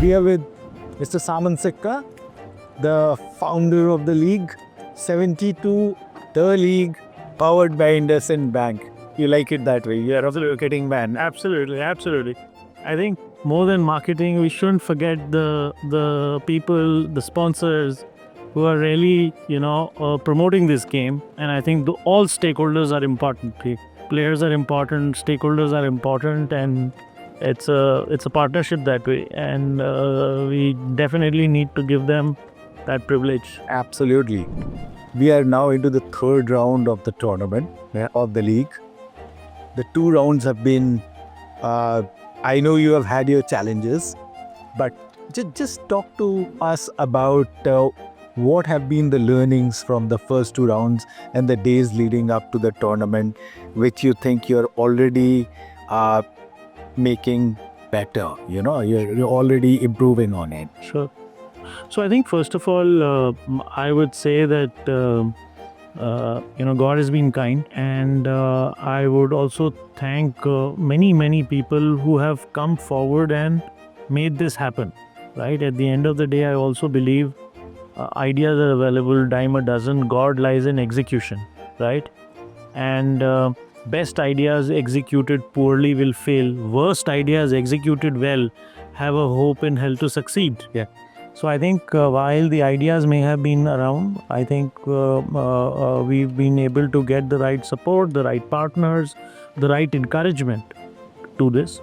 we are with Mr. Samant Sikka, the founder of the league, 72, the league, powered by IndusInd Bank. You like it that way. You're a marketing man. Absolutely, absolutely. I think more than marketing, we shouldn't forget the people, the sponsors who are really, promoting this game. And I think all stakeholders are important. Players are important, stakeholders are important, and it's a partnership that way. And we definitely need to give them that privilege. Absolutely. We are now into the third round of the tournament, of the league. The 2 rounds have been, I know you have had your challenges, but just talk to us about what have been the learnings from the first 2 rounds and the days leading up to the tournament, which you think you're already making better. You're already improving on it. Sure. So I think first of all, I would say that God has been kind, and I would also thank many people who have come forward and made this happen. Right at the end of the day, I also believe ideas are available, dime a dozen. God lies in execution, right? And best ideas executed poorly will fail. Worst ideas executed well have a hope in hell to succeed. Yeah. So I think while the ideas may have been around, I think we've been able to get the right support, the right partners, the right encouragement to this.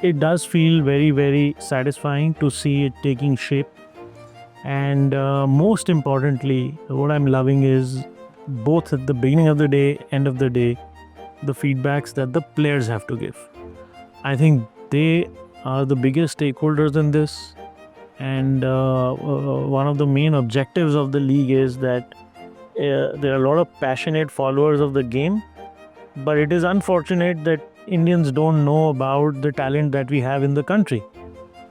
It does feel very, very satisfying to see it taking shape. And most importantly, what I'm loving is both at the beginning of the day, end of the day, the feedbacks that the players have to give. I think they are the biggest stakeholders in this. And one of the main objectives of the league is that there are a lot of passionate followers of the game, but it is unfortunate that Indians don't know about the talent that we have in the country.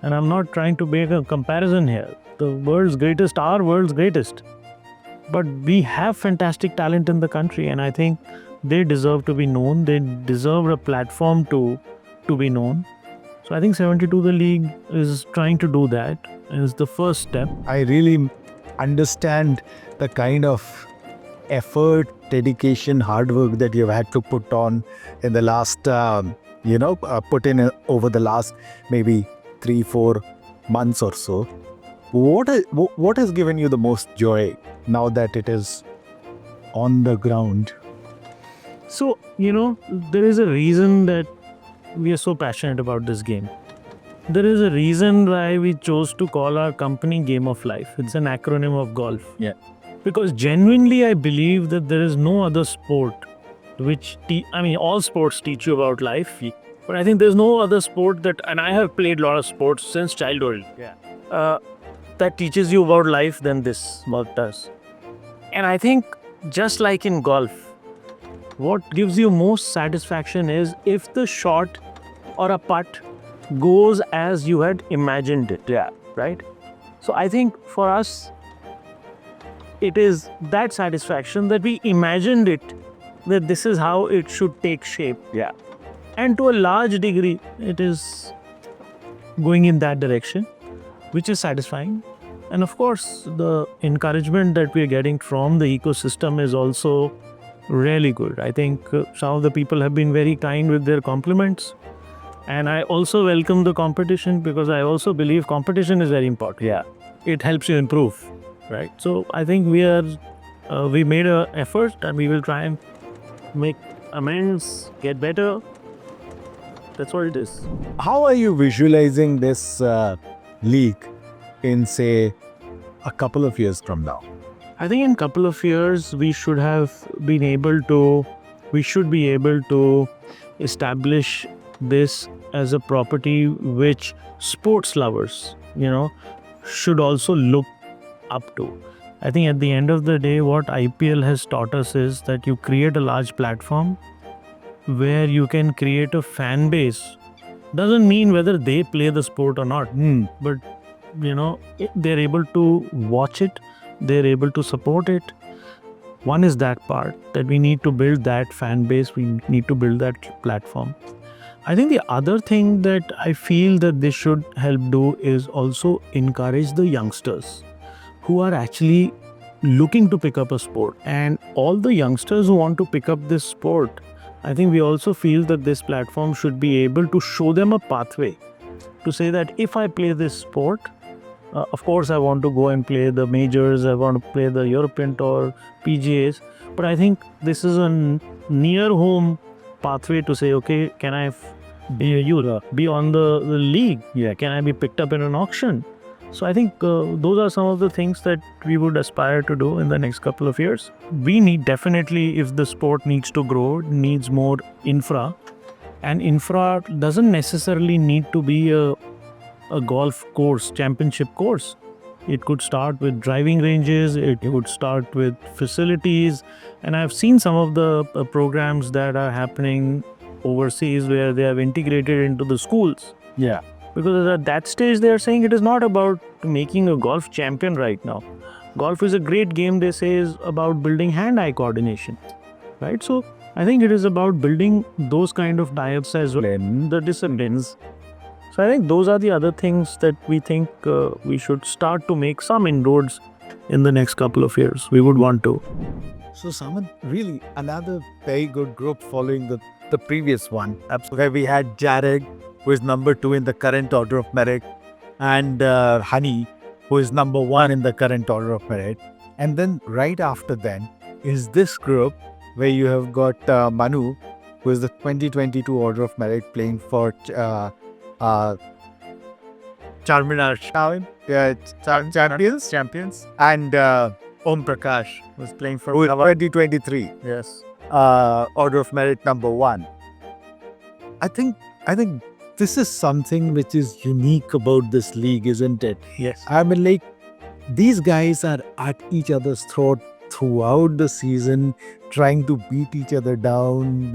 And I'm not trying to make a comparison here. The world's greatest are world's greatest. But we have fantastic talent in the country, and I think they deserve to be known. They deserve a platform to be known. So I think 72 the league is trying to do that. Is the first step. I really understand the kind of effort, dedication, hard work that you've had to put on in the last, put in over the last maybe 3-4 months or so. What has given you the most joy now that it is on the ground? So, there is a reason that we are so passionate about this game. There is a reason why we chose to call our company Game of Life. It's an acronym of golf. Yeah. Because genuinely I believe that there is no other sport which, all sports teach you about life. But I think there's no other sport that, and I have played a lot of sports since childhood, that teaches you about life than this what does. And I think just like in golf, what gives you most satisfaction is if the shot or a putt goes as you had imagined it. Yeah. Right? So I think for us, it is that satisfaction that we imagined it, that this is how it should take shape. Yeah. And to a large degree, it is going in that direction, which is satisfying. And of course, the encouragement that we are getting from the ecosystem is also really good. I think some of the people have been very kind with their compliments. And I also welcome the competition because I also believe competition is very important. Yeah. It helps you improve, right? So I think we made an effort, and we will try and make amends, get better. That's what it is. How are you visualizing this league in, say, a couple of years from now? I think in a couple of years, we should be able to establish this as a property which sports lovers, should also look up to. I think at the end of the day, what IPL has taught us is that you create a large platform where you can create a fan base. Doesn't mean whether they play the sport or not, but they're able to watch it, they're able to support it. One is that part, that we need to build that fan base, we need to build that platform. I think the other thing that I feel that this should help do is also encourage the youngsters who are actually looking to pick up a sport. And all the youngsters who want to pick up this sport, I think we also feel that this platform should be able to show them a pathway to say that if I play this sport, of course, I want to go and play the majors, I want to play the European Tour, PGAs, but I think this is a near home pathway to say, okay, can I be on the league? Yeah, can I be picked up in an auction? So I think those are some of the things that we would aspire to do in the next couple of years. We need definitely, if the sport needs to grow, needs more infra. And infra doesn't necessarily need to be a golf course, championship course. It could start with driving ranges, it would start with facilities. And I've seen some of the programs that are happening overseas where they have integrated into the schools. Yeah. Because at that stage, they are saying it is not about making a golf champion right now. Golf is a great game, they say, is about building hand-eye coordination, right? So I think it is about building those kind of tie-ups as well in the disciplines. So I think those are the other things that we think we should start to make some inroads in the next couple of years. We would want to. So, Samant, really another very good group following the previous one, where we had Jared, who is number 2 in the current order of merit, and Honey, who is number 1 in the current order of merit. And then right after then is this group where you have got Manu, who is the 2022 order of merit, playing for Charminar champions, and Om Prakash was playing for 2023 order of merit number 1. I think this is something which is unique about this league, isn't it? Yes. I mean, like, these guys are at each other's throat throughout the season, trying to beat each other down,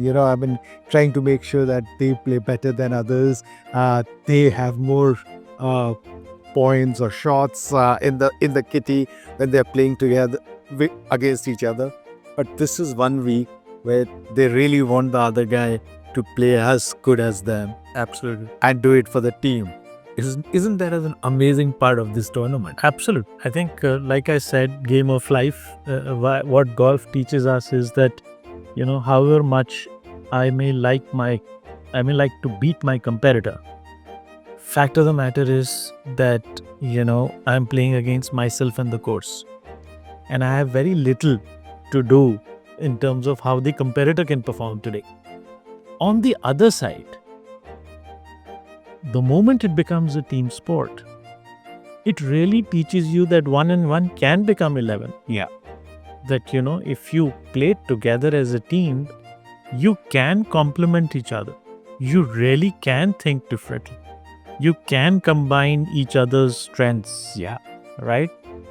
trying to make sure that they play better than others. They have more points or shots in the kitty when they're playing together against each other. But this is one week where they really want the other guy to play as good as them. Absolutely. And do it for the team. Isn't that an amazing part of this tournament? Absolutely. I think, like I said, game of life, what golf teaches us is that, however much I may like to beat my competitor, fact of the matter is that, I'm playing against myself and the course. And I have very little to do in terms of how the competitor can perform today. On the other side, the moment it becomes a team sport, it really teaches you that 1 and 1 can become 11. Yeah. That, if you play together as a team, you can complement each other. You really can think differently. You can combine each other's strengths. Yeah. Right?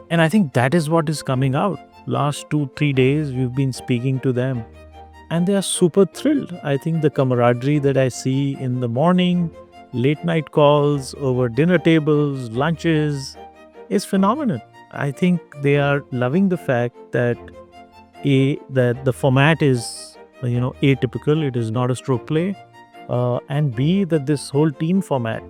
And I think that is what is coming out. Last 2-3 days, we've been speaking to them. And they are super thrilled. I think the camaraderie that I see in the morning, late night calls, over dinner tables, lunches, is phenomenal. I think they are loving the fact that that the format is atypical. It is not a stroke play, and B, that this whole team format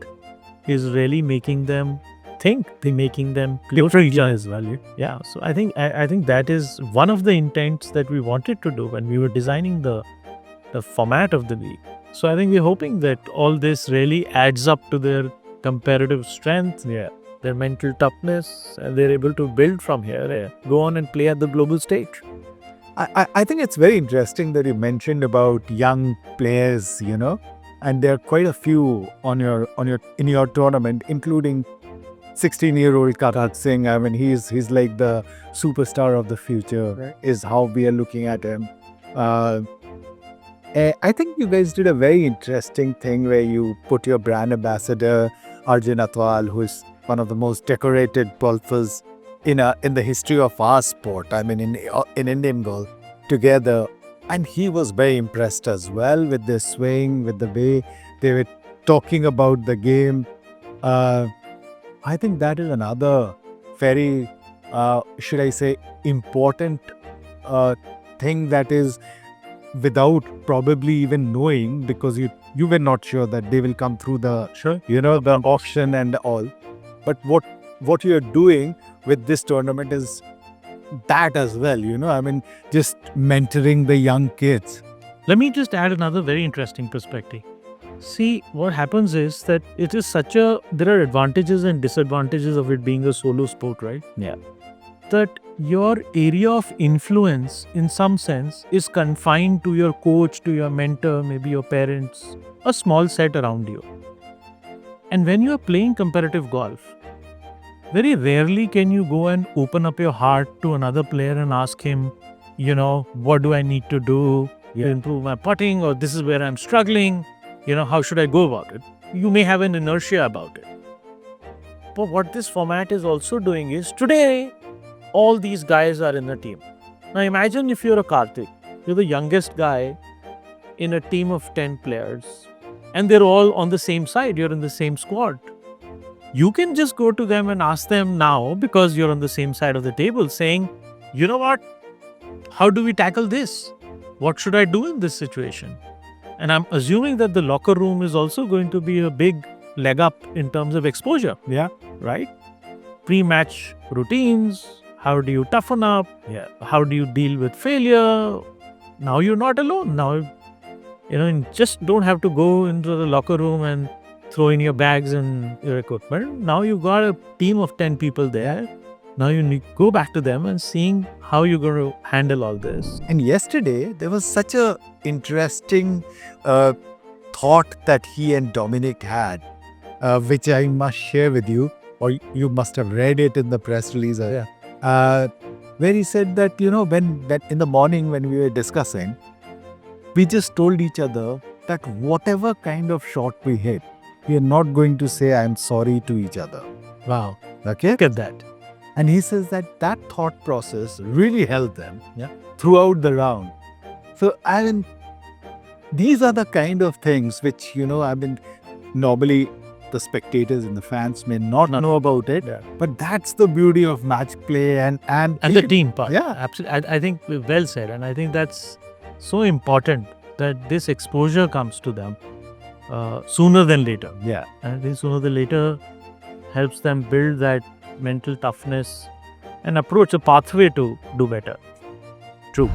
is really making them think. They're making them closer to each other as well. Yeah. So I think that is one of the intents that we wanted to do when we were designing the format of the league. So I think we're hoping that all this really adds up to their comparative strength, their mental toughness, and they're able to build from here, go on and play at the global stage. I think it's very interesting that you mentioned about young players, and there are quite a few in your tournament, including 16-year-old Karthik Singh. I mean, he's like the superstar of the future, right? Is how we are looking at him. I think you guys did a very interesting thing where you put your brand ambassador, Arjun Atwal, who is one of the most decorated golfers in the history of our sport, I mean in Indian golf, together. And he was very impressed as well with their swing, with the way they were talking about the game. I think that is another very, should I say, important thing that is without probably even knowing, because you you were not sure that they will come through the Sure. the auction and all. But what you're doing with this tournament is that as well. I mean, just mentoring the young kids. Let me just add another very interesting perspective. See, what happens is that there are advantages and disadvantages of it being a solo sport, right? Yeah. That your area of influence, in some sense, is confined to your coach, to your mentor, maybe your parents, a small set around you. And when you are playing competitive golf, very rarely can you go and open up your heart to another player and ask him, what do I need to do to improve my putting, or this is where I'm struggling, how should I go about it? You may have an inertia about it. But what this format is also doing is, today, all these guys are in a team. Now imagine if you're a Karthik, you're the youngest guy in a team of 10 players, and they're all on the same side, you're in the same squad. You can just go to them and ask them now, because you're on the same side of the table, saying, you know what, how do we tackle this? What should I do in this situation? And I'm assuming that the locker room is also going to be a big leg up in terms of exposure. Yeah. Right? Pre-match routines. How do you toughen up? Yeah. How do you deal with failure? Now you're not alone. Now, you just don't have to go into the locker room and throw in your bags and your equipment. Now you've got a team of 10 people there. Now you need to go back to them and seeing how you're going to handle all this. And yesterday, there was such a interesting thought that he and Dominic had, which I must share with you, or you must have read it in the press release. Where he said that, when in the morning when we were discussing, we just told each other that whatever kind of shot we hit, we are not going to say I'm sorry to each other. Wow. Okay? Look at that. And he says that thought process really helped them throughout the round. So, I mean, these are the kind of things which, normally the spectators and the fans may not know about it. Yeah. But that's the beauty of match play and the team part. Yeah. Absolutely. I think well said. And I think that's so important that this exposure comes to them sooner than later. Yeah. And I think sooner than later helps them build that mental toughness and approach a pathway to do better. True.